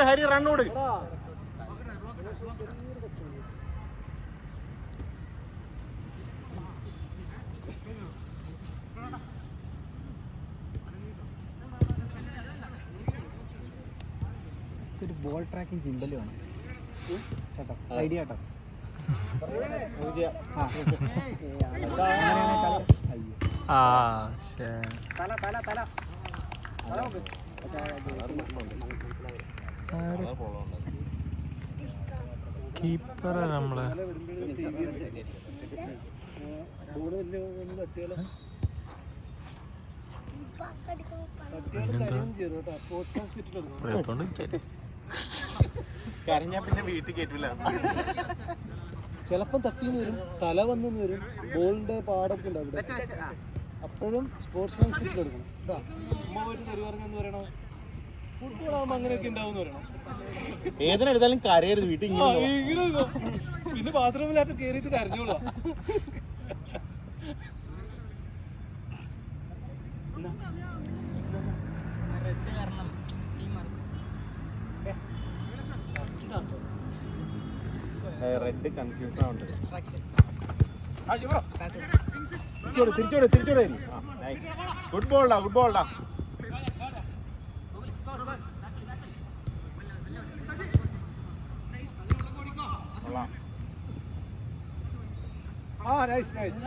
ഹരി റണ്ണോട് ഒരു ball tracking ചിന്തലും ആണ് കേട്ടോ, ഐഡിയ കേട്ടോ. കീപ്പറാ നമ്മളെ കരഞ്ഞാ പിന്നെ വീട്ടിൽ കേട്ടില്ല. ചിലപ്പം തട്ടിന്ന് വരും, തല വന്നു വരും, ബോളിന്റെ പാടൊക്കെ ഉണ്ടാവും. അപ്പോഴും സ്പോർട്സ്മാൻ സ്പിരിറ്റ് എടുക്കണം. അമ്മ പോയിട്ട് തെറി പറഞ്ഞെന്ന് പറയണോ, ഫുട്ബോൾ ആകുമ്പോൾ അങ്ങനെയൊക്കെ ഉണ്ടാവും പറയണം. ഏതിനെടുത്താലും കരയരുത് വീട്ടിൽ ഇങ്ങനെ. പിന്നെ ബാത്റൂമിലായിട്ട് കയറിയിട്ട് കരഞ്ഞോളാം. റെഡ് കൺഫ്യൂഷൻ ആവുന്നുണ്ട്. തിരിച്ചോടെ ഗുഡ് ബോൾഡാ, ഗുഡ് ബോൾഡാ. Nice nice.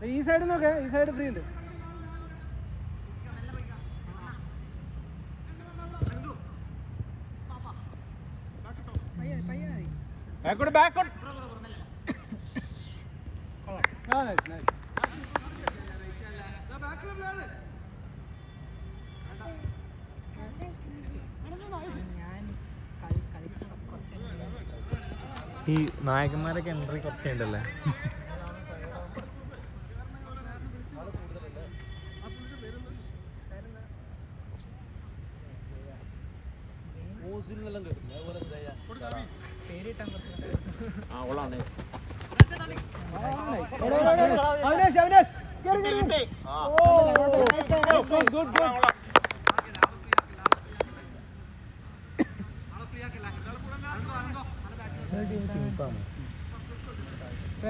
ഈ സൈഡ് നോക്കേ, ഈ സൈഡ് ഫ്രീ ഉണ്ട്. ബാക്കോട്ട്. ഈ നായകന്മാരൊക്കെ എൻട്രി കുറച്ച് ഉണ്ടല്ലേ.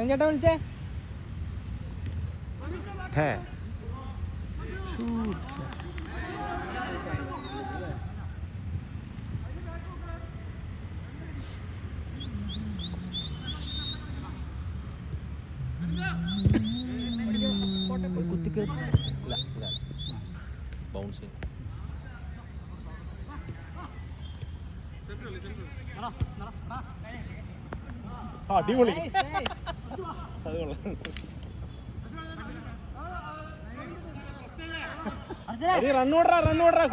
ചേട്ടാ വിളിച്ചേ. കുത്തിക്ക് ബൗൺസിങ്. അടിപൊളി. അത് കൊള്ളാം. റണ്ണോടാ.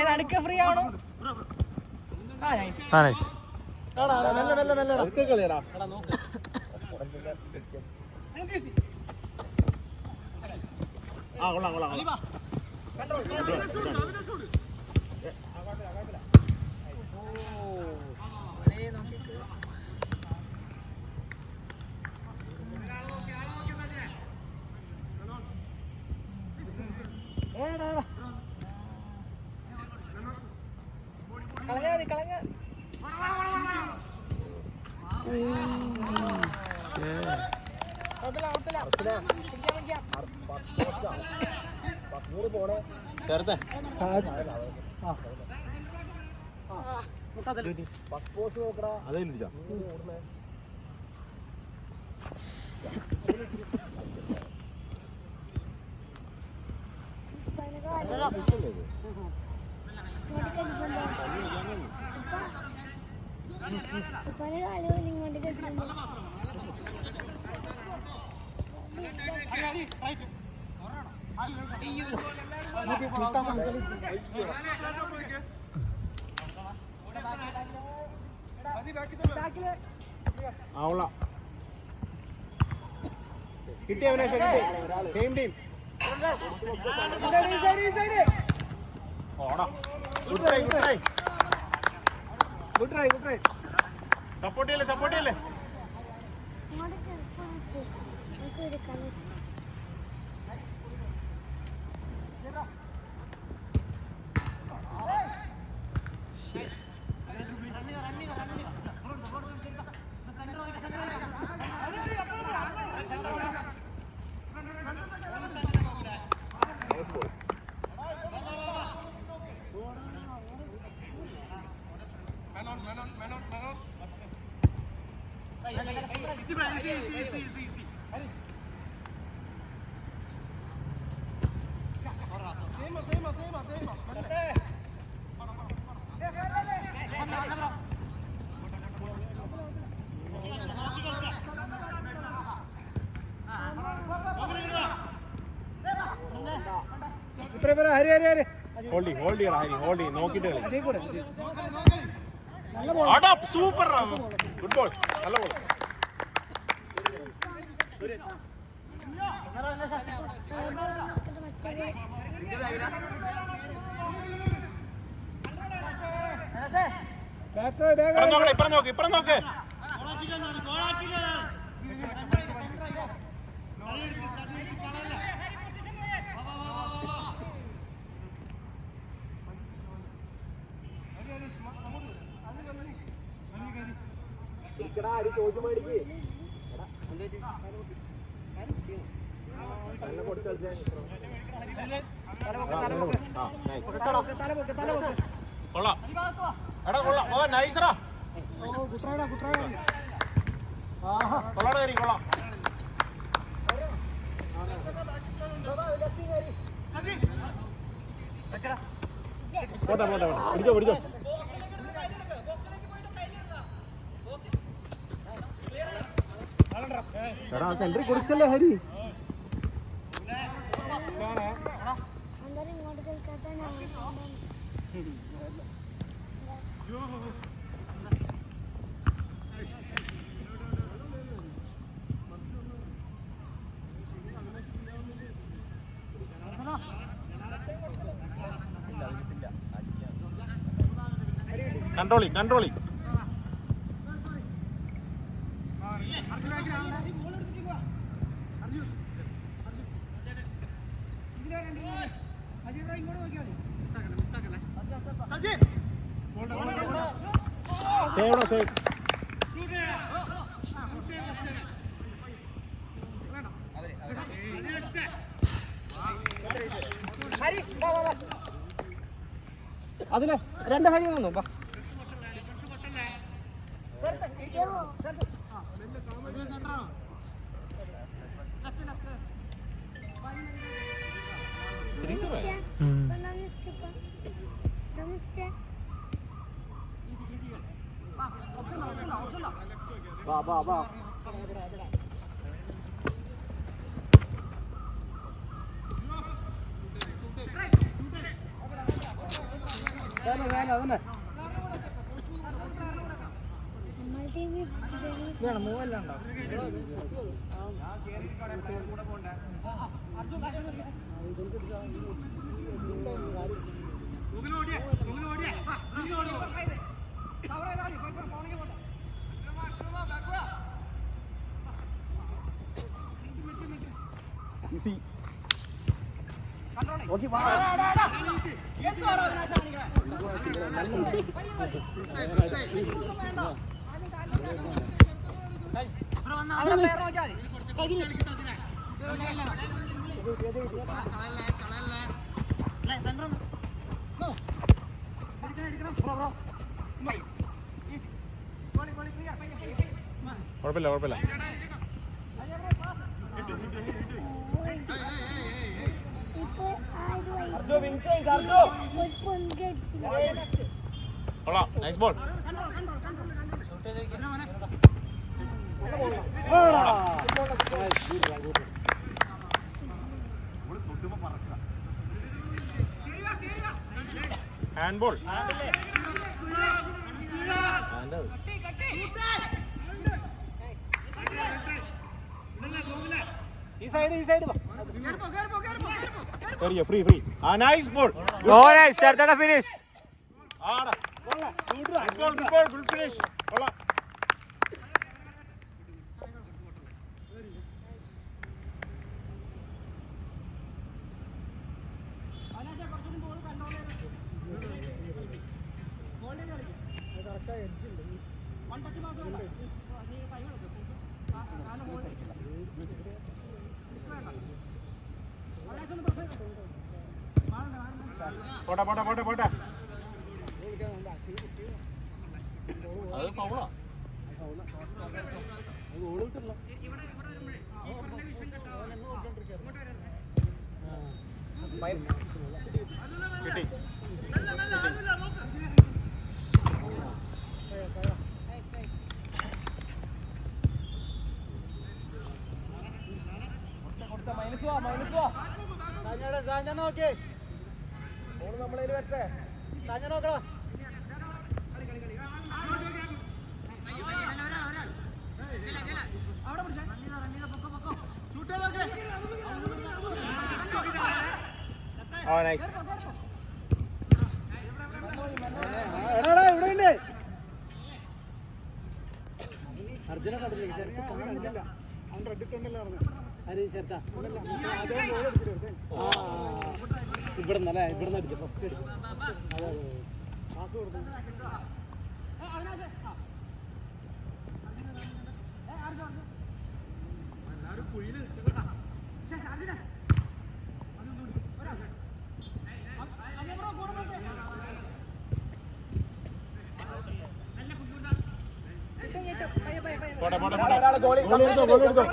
നടുക്ക് ഫ്രീ ആവണോ? കളിയടാ. കൊള്ളാം. കളഞ്ഞ ചേർത്തെ അതേ വിളിച്ചാ. ആവള കിട്ടി അവിനാശ കിട്ടി same team good try good try good try good try. Support ചെയ്യല്ലേ സപ്പോർട്ട് ചെയ്യല്ലേ ഹരി ഹരി ഹരി ഹോൾഡ് ചെയ്യണം ഹരി ഹോൾഡ് ചെയ്യും നോക്കിയിട്ട് കളി സൂപ്പർ ഗുഡ് ബോൾ നല്ല ബോൾ ഇപ്പുറം നോക്ക് ചോദിച്ചു മേടിക്ക് കൊള്ളാം എടാ കൊള്ളാം ഓ നൈസറാ കൊള്ളാടാ കരി കൊള്ളാം പോട്ടെ പോട്ടെ പിടിച്ചോ പിടിച്ചോ എടാ സെൻട്രി കൊടുക്കല്ലേ ഹരി കൺട്രോളി സേവ് അതിന് രണ്ട് ഹരി വന്നു വാ മൂവല്ലാണ്ടോ കുഴപ്പമില്ല കൊള്ളാം നൈസ് ബോൾ ഹാൻഡ് ബോൾ. ഈ side free free. Nice ball. Oh, nice. Start finish. ആടാ. Good ball good finish. കൊള്ളാം. പോട്ടെ. അത് ഫൗളാ. ഗോൾ കിട്ടില്ല. കിട്ടി. നോക്കേ നമ്മളതിൽ വരട്ടെ. നോക്കടാ. നൈസ്. ഇവിടെ ഉണ്ട്. അർജുന കണ്ടില്ല. ഇവിടുന്നല്ലേ ഇവിടുന്ന് അടിച്ചു ഫസ്റ്റ് അടിച്ചു. അതെ പാസ് കൊടുത്തു. ഗോൾ എടുത്തോ.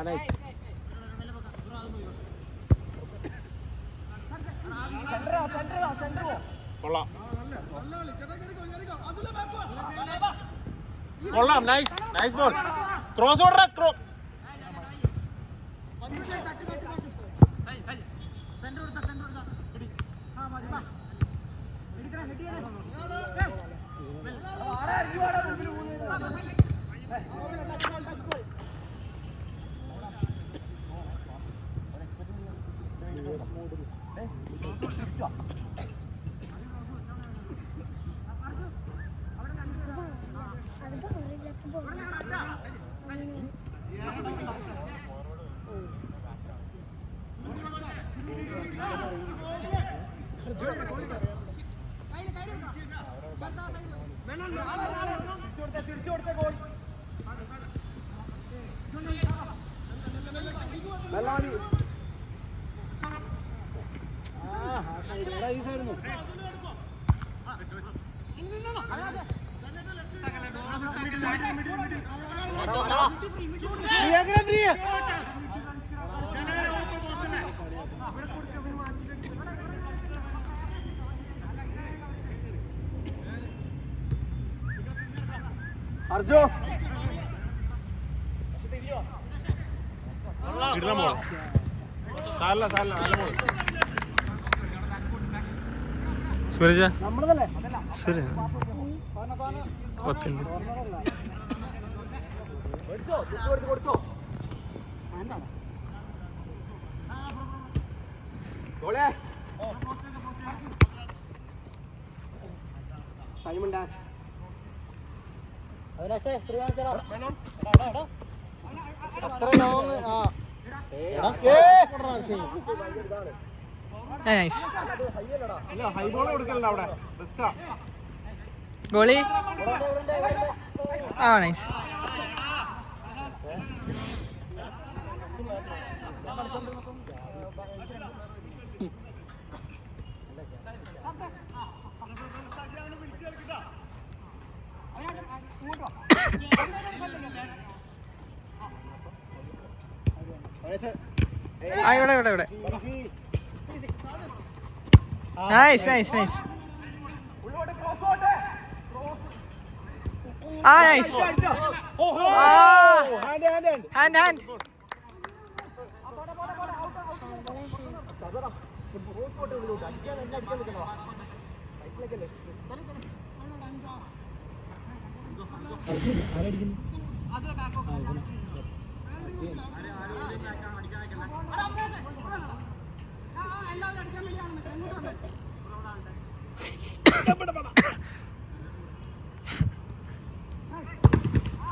നൈസ്. കൊള്ളാം. Nice ball. Cross order. അർജോ കിടന്ന ബോൾ. നല്ല ബോൾ. സൂരജ നമ്മളതല്ലേ സൂരജ പത്തുണ്ട്. കൊടുത്തോ ടൈമുണ്ടാ. അത്ര ലോങ്. നൈസ്. ഹൈ ബോൾ കൊടുക്കലടാ അവിടെ. റിസ്കാ. ഗോളി. നൈസ്. ഇവിടെ നൈസ്. നൈസ്. നൈസ്. ഹാൻഡ്.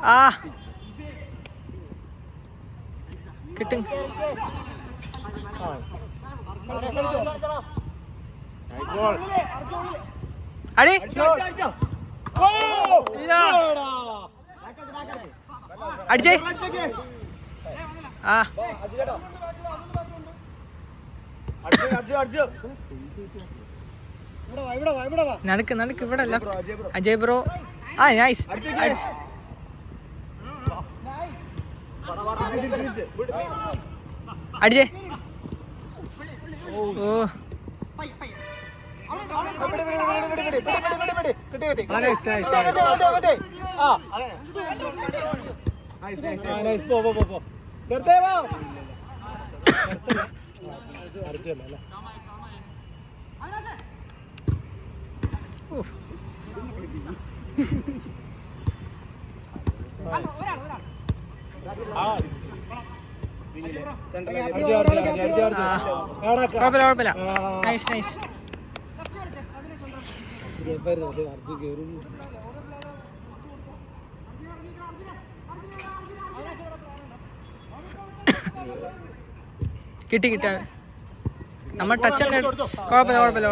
ആ കിട്ടും. അടി അടിച്ചേ. ആ നടക്ക് നടക്ക് ഇവിടെ ലെഫ്റ്റ്. അജയ് ബ്രോ. ആ നൈസ്. അടിച്ചേ. ഓ കുഴപ്പമില്ല. Nice nice. കിട്ടി കിട്ടാ നമ്മൾ ടച്ച് കുഴപ്പമില്ല.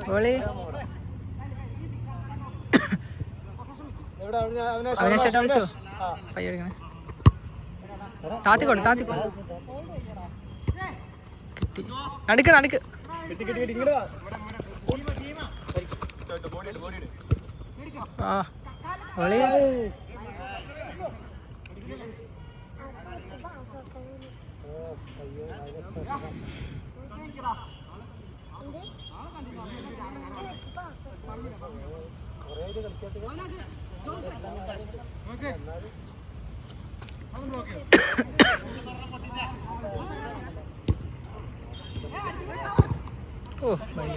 ഗോളി അവിനാശ് ചേട്ടാ വിളിച്ചോ? പയ്യ എടുക്കണേ. താത്തിക്കോട്ടെ. കിട്ടി. നടുക്ക് ആ ഗോളി. ഓ ഭയ.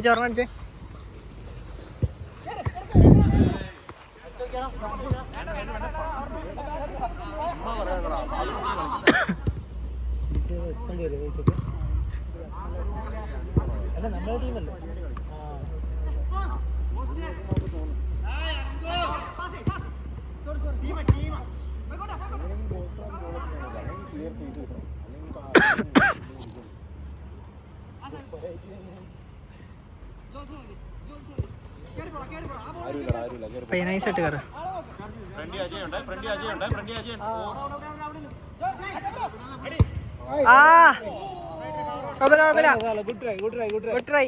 ഒരെണ്ണടിച്ചേ. നമ്മുടെ ടീമല്ലേ? നൈസായിട്ട് കയറും. ആ ഗുഡ് ട്രൈ.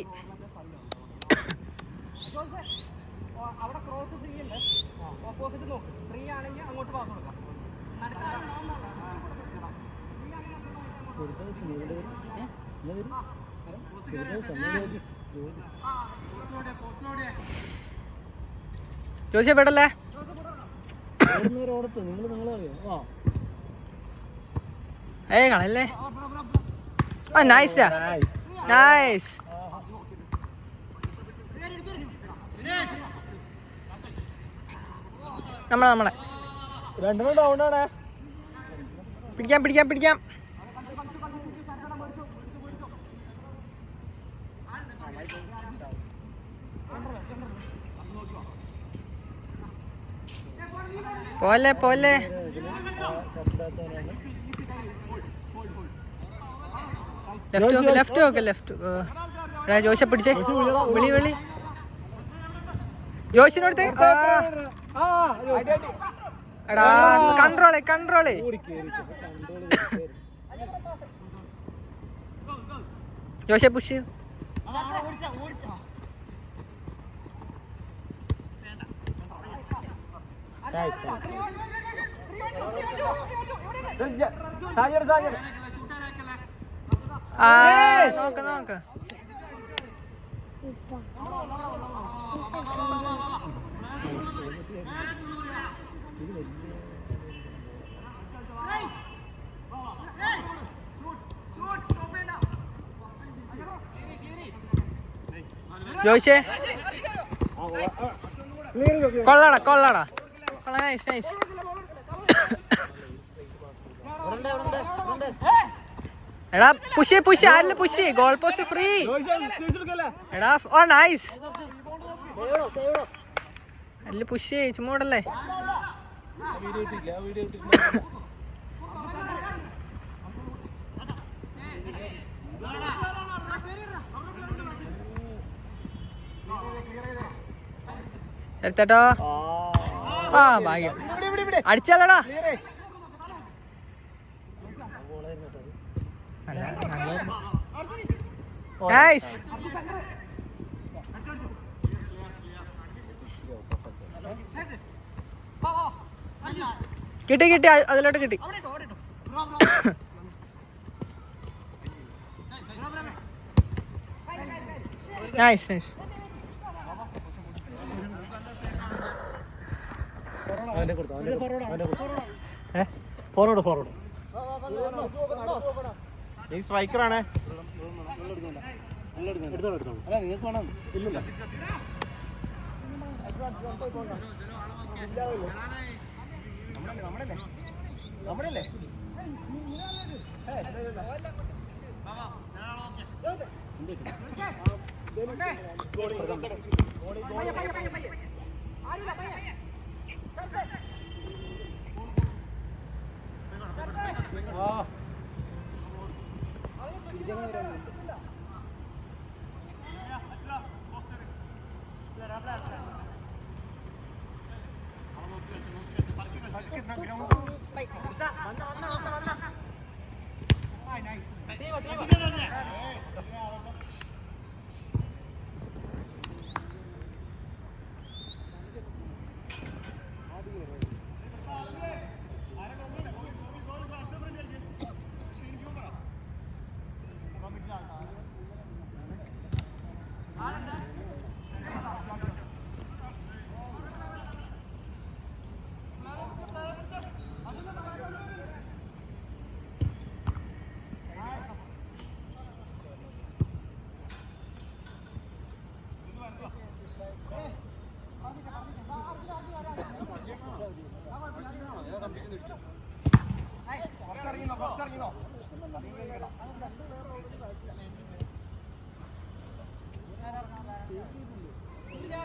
ജോഷി പെടല്ലേ? കളല്ലേ? ആ നൈസ് നൈസ്. നമ്മളെ പിടിക്കാം. പോലെ ലെഫ്റ്റ്. ജോഷ പിടിച്ചേ. വിളി ജോഷിനടുത്ത്. എടാ കൺട്രോള്. ജോഷെ പുഷ്. നോക്ക് നോക്ക്. ജോയിഷേ കൊള്ളാടാ കൊള്ളാടാ കൊള്ളാ. Nice nice. എടാ പുഷ് പുഷ്. ആരില് പുഷ്. Goal post free. എടാ ഓ നൈസ്. അല്ല പുഷ് ചുമ്മാടല്ലേ. എടുത്തട്ടോ. ആ ഭാഗ്യം. അടിച്ചാലടാ. നൈസ്. കിട്ടി കിട്ടി. അതിലോട്ട് കിട്ടി. Nice nice. Forward forward. നീ സ്ട്രൈക്കറാണ്. അല്ല നിങ്ങൾക്ക് വേണം. ഇല്ലല്ലോ നമ്മളല്ലേ.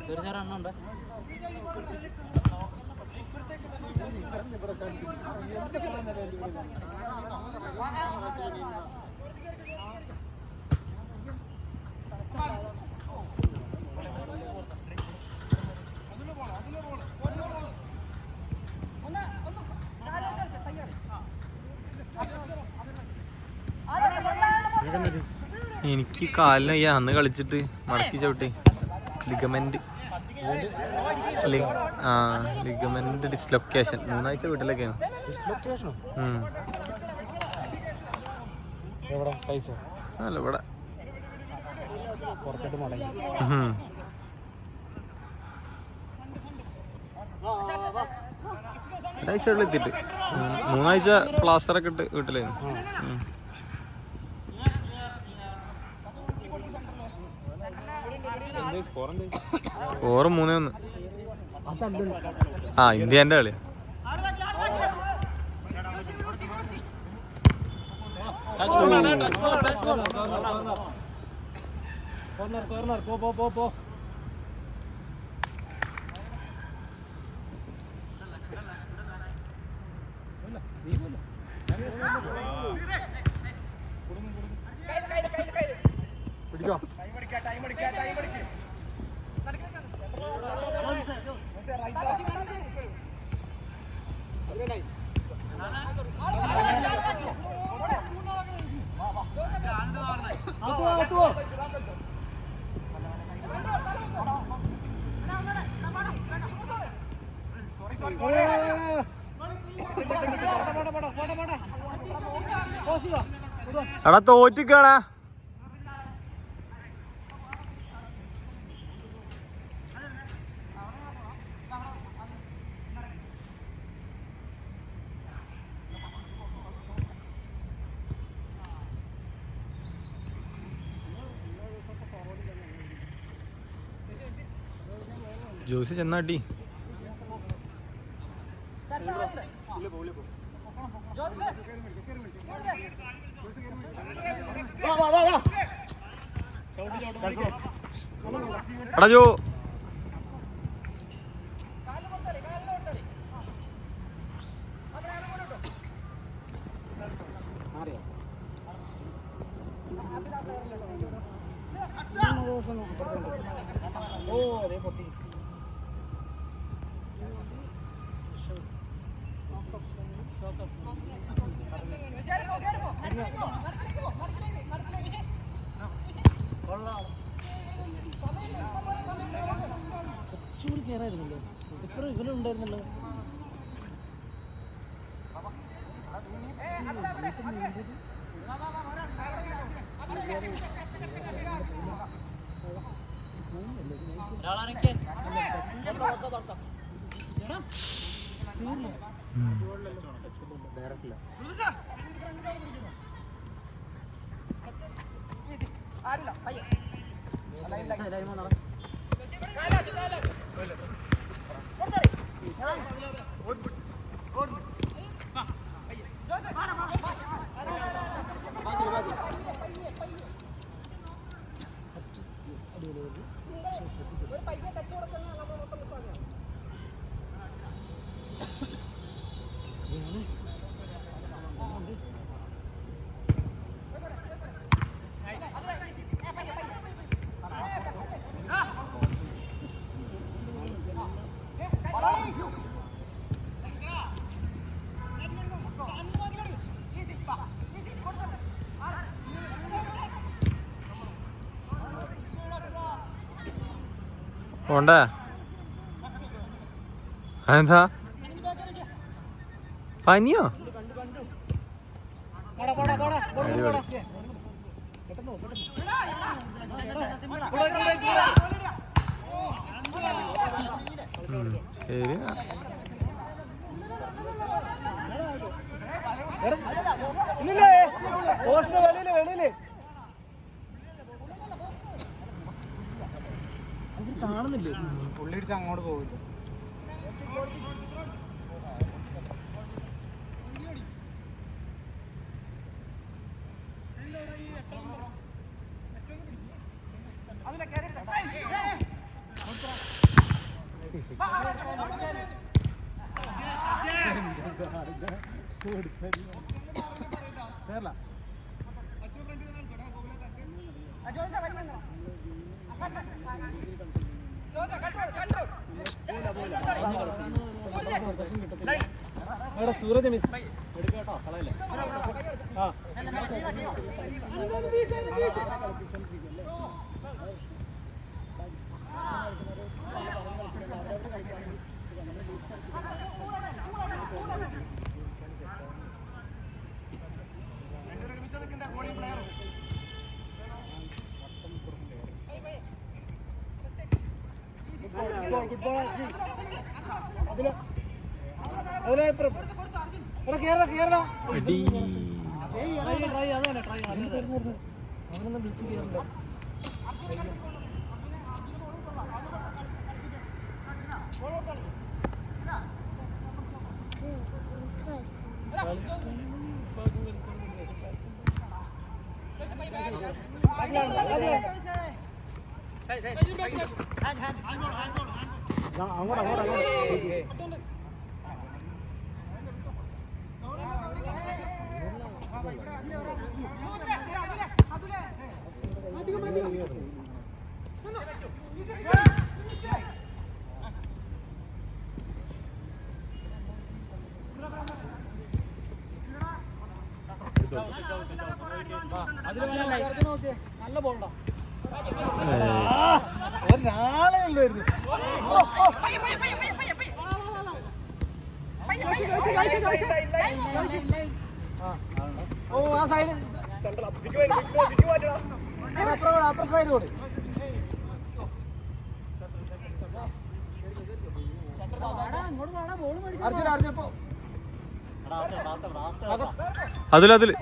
തീർച്ചയായും എനിക്ക് കാലിനയ്യ അന്ന് കളിച്ചിട്ട് മടക്കി ചവിട്ടി ലിഗമെന്റ് ലിഗമെന്റ് ഡിസ്ലൊക്കേഷൻ 3 ആഴ്ച വീട്ടിലേക്കാണ്. അല്ല ഇവിടെ ഒരാഴ്ച എത്തിയിട്ട് 3 ആഴ്ച പ്ലാസ്റ്ററൊക്കെ ഇട്ട് വീട്ടിലായിരുന്നു. സ്കോർ 3-1. ഇന്ത്യന്റെ കളി. പോ. പിടിച്ചോ. എടാ തോറ്റിക്കാണാ. ജോസി ചെന്നാട്ടി. എടാ ജോ കുറച്ചുകൂടി കയറായിരുന്നല്ലോ. ഇത്ര ഇവനുണ്ടായിരുന്നല്ലോ. പോണ്ടേ? അതെന്താ പനിയോ? ശരി. കാണുന്നില്ലേ? പുള്ളി ഇടിച്ച് അങ്ങോട്ട് പോകില്ല. സൂരജ് മിസ് എടുക്കട്ടോ, കളയല്ലേ? ആ അങ്ങനൊന്നും വിളിച്ചു കയറണ്ട. നല്ല ബോളാ. ഒരാളെ ഉള്ളായിരുന്നു. ആ ഓ ആ സൈഡ് അപ്പുറത്തെ സൈഡ് കൂടെ അർജുന അർജുനപ്പോ അതിലതില്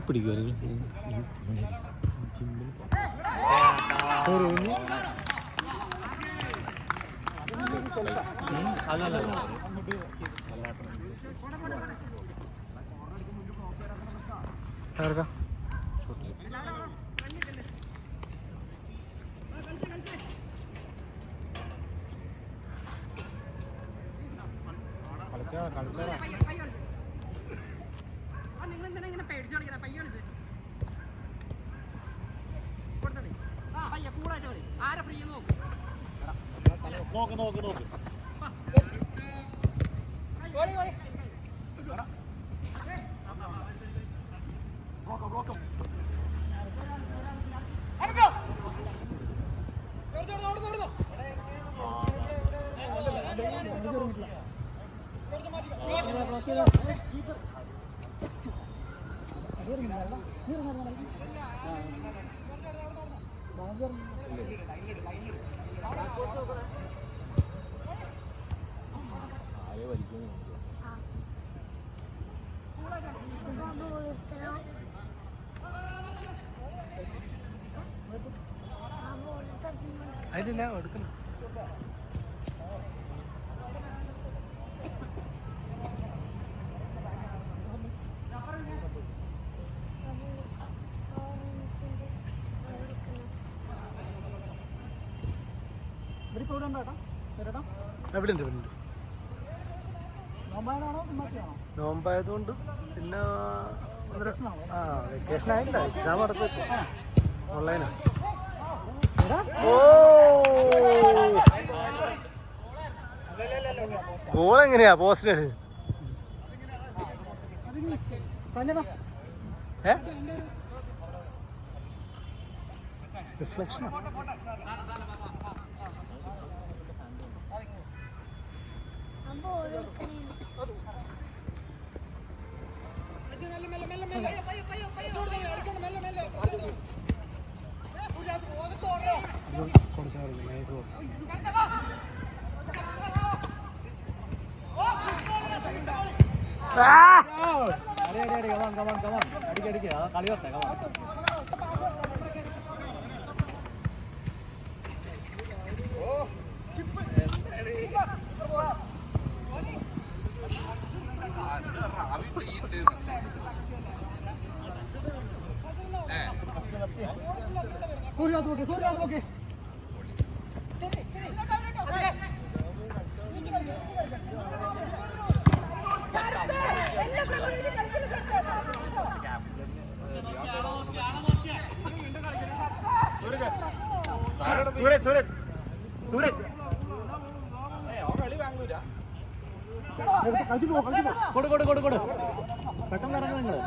പിടിക്കുമായിരുന്നു. അതിലില്ല എടുക്കണം. എവിടെ ഉണ്ട് നോമ്പായതുകൊണ്ട് പിന്നെ വെക്കേഷൻ ആയില്ല, എക്സാം നടത്തിട്ട് ഓൺലൈനാ. ഗോൾ എങ്ങനെയാ പോസ്റ്റിന്? റിഫ്ലക്ഷനാ. കളി വരട്ടെ. കൊടു പെട്ടെന്ന് ഇറങ്ങും നിങ്ങള്.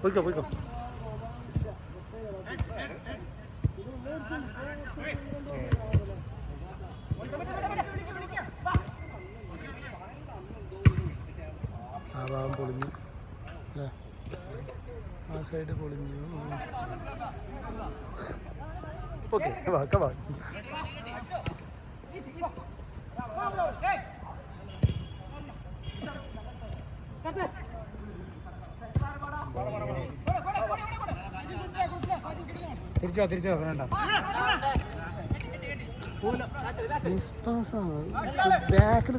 പോയിക്കോ. ആ ഭാഗം പൊളിഞ്ഞു അല്ലേ? ആ സൈഡ് പൊളിഞ്ഞു. ഓക്കെ. തിരിച്ചോ വേണ്ട. ബാക്കിൽ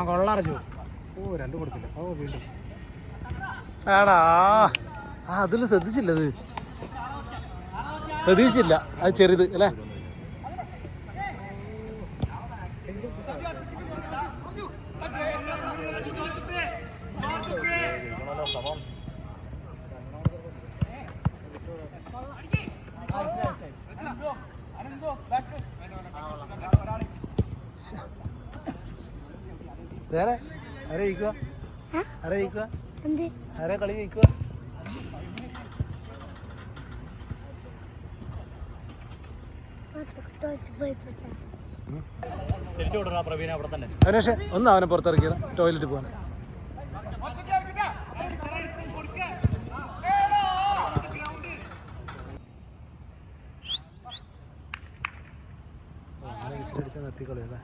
കൊള്ളാറച്ചു. രണ്ട് കൊടുത്തില്ല. വീണ്ടും ആടാ അതിൽ ശ്രദ്ധിച്ചില്ലത്, പ്രതീക്ഷിച്ചില്ല. അത് ചെറുത് അല്ലേ? ആരെ ജയിക്കുക? ആരെ കളി ജയിക്കുക? അതിനുശേഷം ഒന്ന് അവനെ പുറത്തിറക്കിയത് ടോയ്ലറ്റിൽ പോകാൻ. വിസിലടിച്ച നിർത്തിക്കളി അല്ലേ?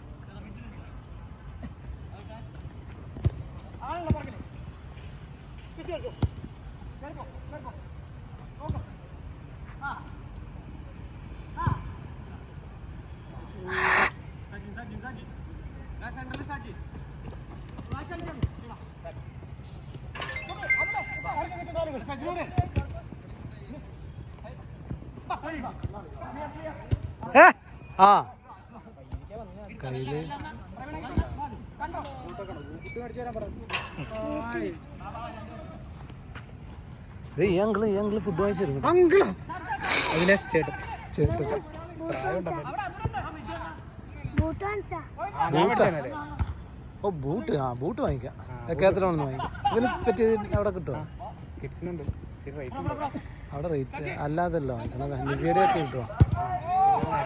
ആ കയ്യില് ഈ അങ്കിള് ഫുഡ് വാങ്ങിച്ചു. ഓ ബൂട്ട് വാങ്ങിക്കാം. എക്കാത്തിലാണെന്ന് വാങ്ങിക്കാം. ഇതിന് പറ്റിയത് അവിടെ കിട്ടുമോ? കിഡ്സിനുണ്ട്. അവിടെ റേറ്റ് അല്ലാതല്ലോ വാങ്ങിക്കണം. നിവ്യയുടെ ഒക്കെ കിട്ടുമോ?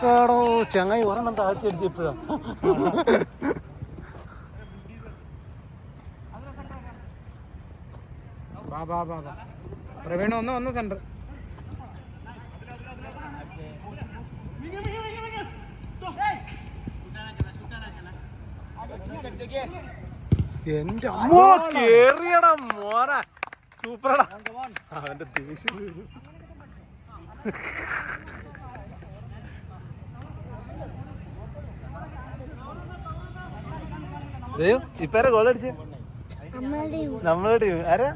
എടോ ചങ്ങായി ഒരെണ്ണം താഴ്ത്തി അടിച്ചപ്പോഴാ. പ്രവീണ ഒന്ന് സെന്റർ. എന്റെ അമ്മോ കേറിയടാ മോനെ, സൂപ്പറടാ. അവന്റെ ദേഷ്യം ഇപ്പേരെ ഗോൾ അടിച്ച് നമ്മളെ ടീം ആരാ?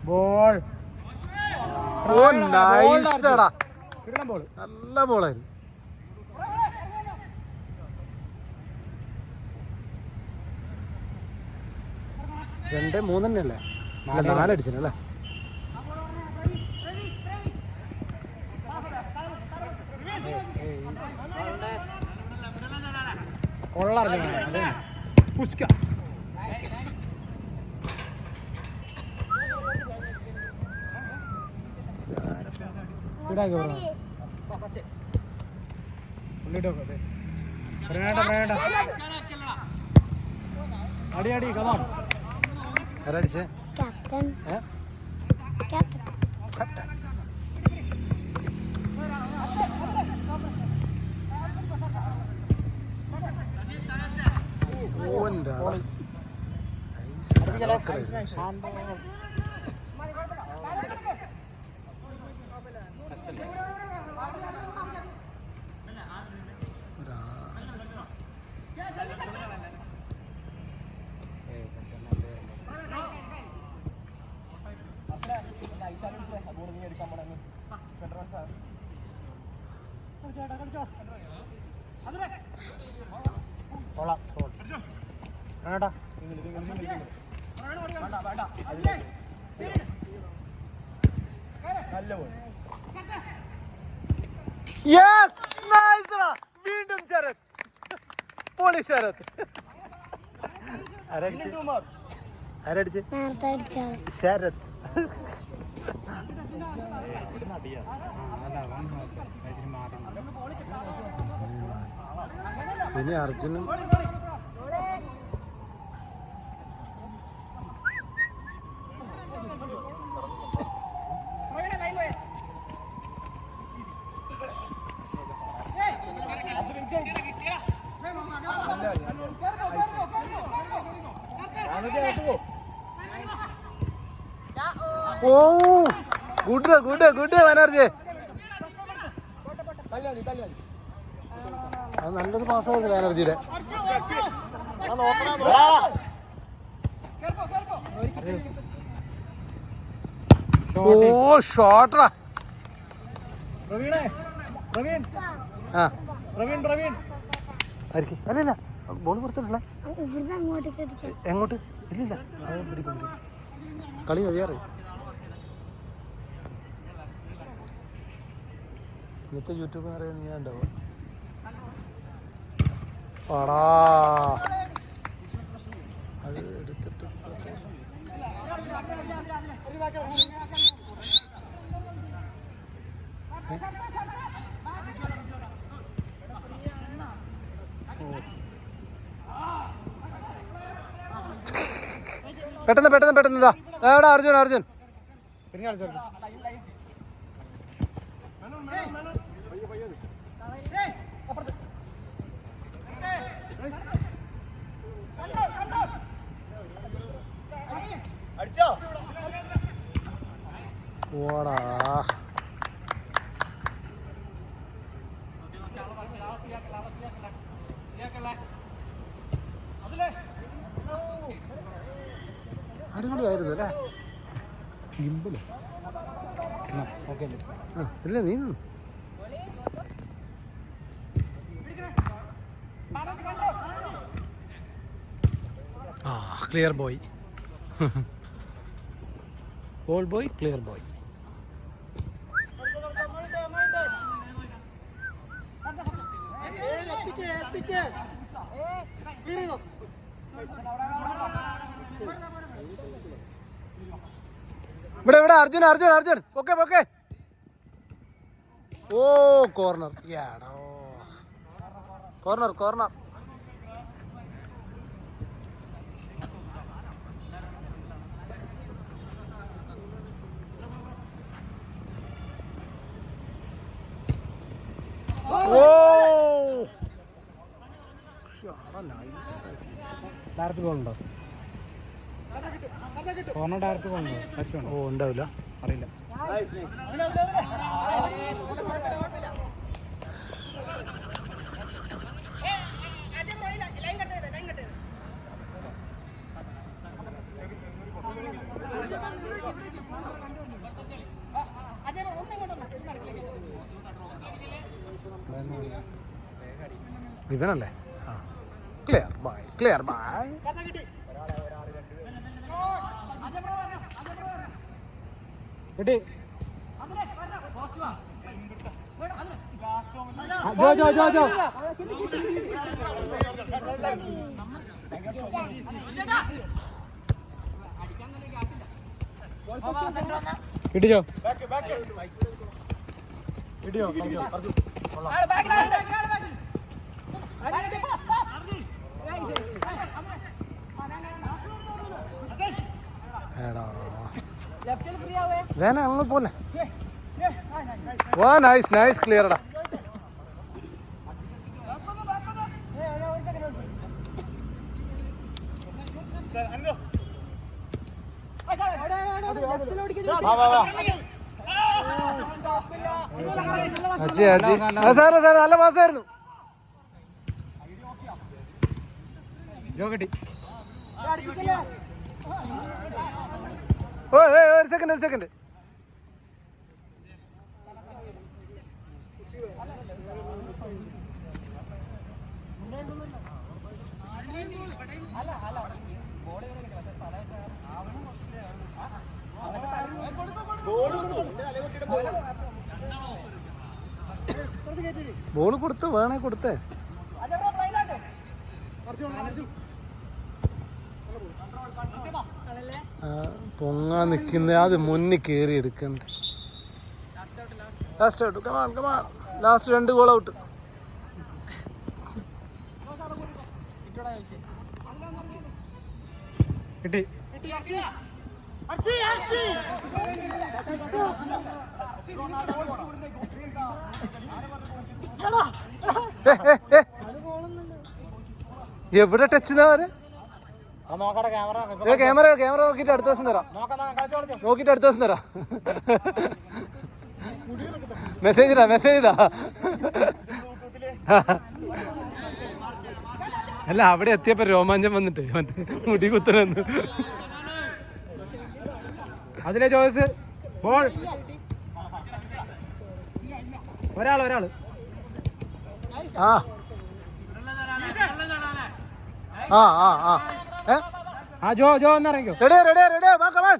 ബോൾ. ഓ നൈസടാ, നല്ല ബോളായിരുന്നു. രണ്ട് മൂന്നെണ്ണല്ലേ? അല്ല നാലടിച്ചല്ലേ? അടി കമാൺ. ആരടിച്ചേ? വീണ്ടും ശരത്, പോളി ശരത്. ആരടിച്ച്? ശരത്. ഇനി അർജുനും ഓ ഗുഡ് ബാനർജി. അത് നല്ലൊരു പാസ്സായിരുന്നു ബാനർജിയുടെ. ഓ ഷോട്ടറാ. ആ ആയിരിക്കും. അല്ലല്ല ബോൾ പുറത്തിട്ടില്ല. എങ്ങോട്ട്? ഇല്ലില്ല, കളി കഴിയാറ്. ഇന്നത്തെ യൂട്യൂബ് അറിയാൻ ഞാൻ ഉണ്ടാവും. പാടാ അത് എടുത്തിട്ട് പെട്ടെന്ന് ഇതാ എവിടെ അർജുൻ ഓടാ. അടിപൊളിയായിരുന്നു അല്ലേ? ഗിംബിള് ഇല്ല നീ clear boy. Ball boy, clear boy. ഇവിടെ അർജുൻ ഓക്കെ. ഓ കോർണർ. കോർണർ. ഓ നൈസ്. ഡയറക്റ്റ് ബോൾ ഉണ്ടോ? കോർണർ ഡയറക്റ്റ് ബോൾ ഉണ്ടോ? ഓ ഉണ്ടാവില്ല, അറിയില്ല. ഇവനല്ലേ? ക്ലിയർ ബൈ. കിട്ടി. ജോ കിട്ടിയോ? അങ്ങ് പോലെ. വാ നൈസ് ക്ലിയർടാ. അജി സാറേ നല്ല പാസ്സായിരുന്നു. കിട്ടി. ഒരു സെക്കൻഡ്. ബോള് കൊടുത്ത് വേണേ കൊടുത്തേ. പൊങ്ങാൻ നിൽക്കുന്ന അത് മുന്നിൽ കയറി എടുക്കണ്ട. Last out. Come on come on. Last 2 goal out. കിട്ടി. എവിടെ ടച്ച് നോക്കട്ടെ ക്യാമറ. ക്യാമറ നോക്കിട്ട് അടുത്ത ദിവസം തരാം. നോക്കിട്ട് അടുത്ത ദിവസം തരാം. മെസ്സേജ് ഇടാ. അല്ല അവിടെ എത്തിയപ്പോ രോമാഞ്ചം വന്നിട്ട് മറ്റേ മുടി കുത്തനെന്ന്. അതിലെ ചോയ്സ് ബോൾ. ഒരാള് ആ ആ ആ ആ ആ ജോ എന്നിറങ്ങിക്കോ. റെഡി വാ കമാൺ.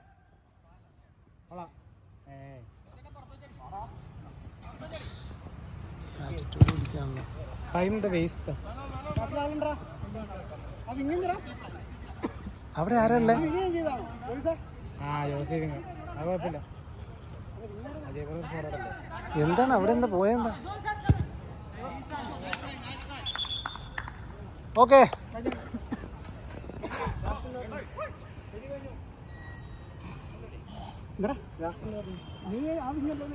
ടൈമിന്റെ വേസ്റ്റ്. അവിടെ ആരല്ലേ? ആ യോസിഫിങ് അത് കുഴപ്പമില്ല. എന്താണ് അവിടെ എന്താ പോയെന്താ? ഓക്കെ നീ ആവശ്യമില്ലല്ലോ.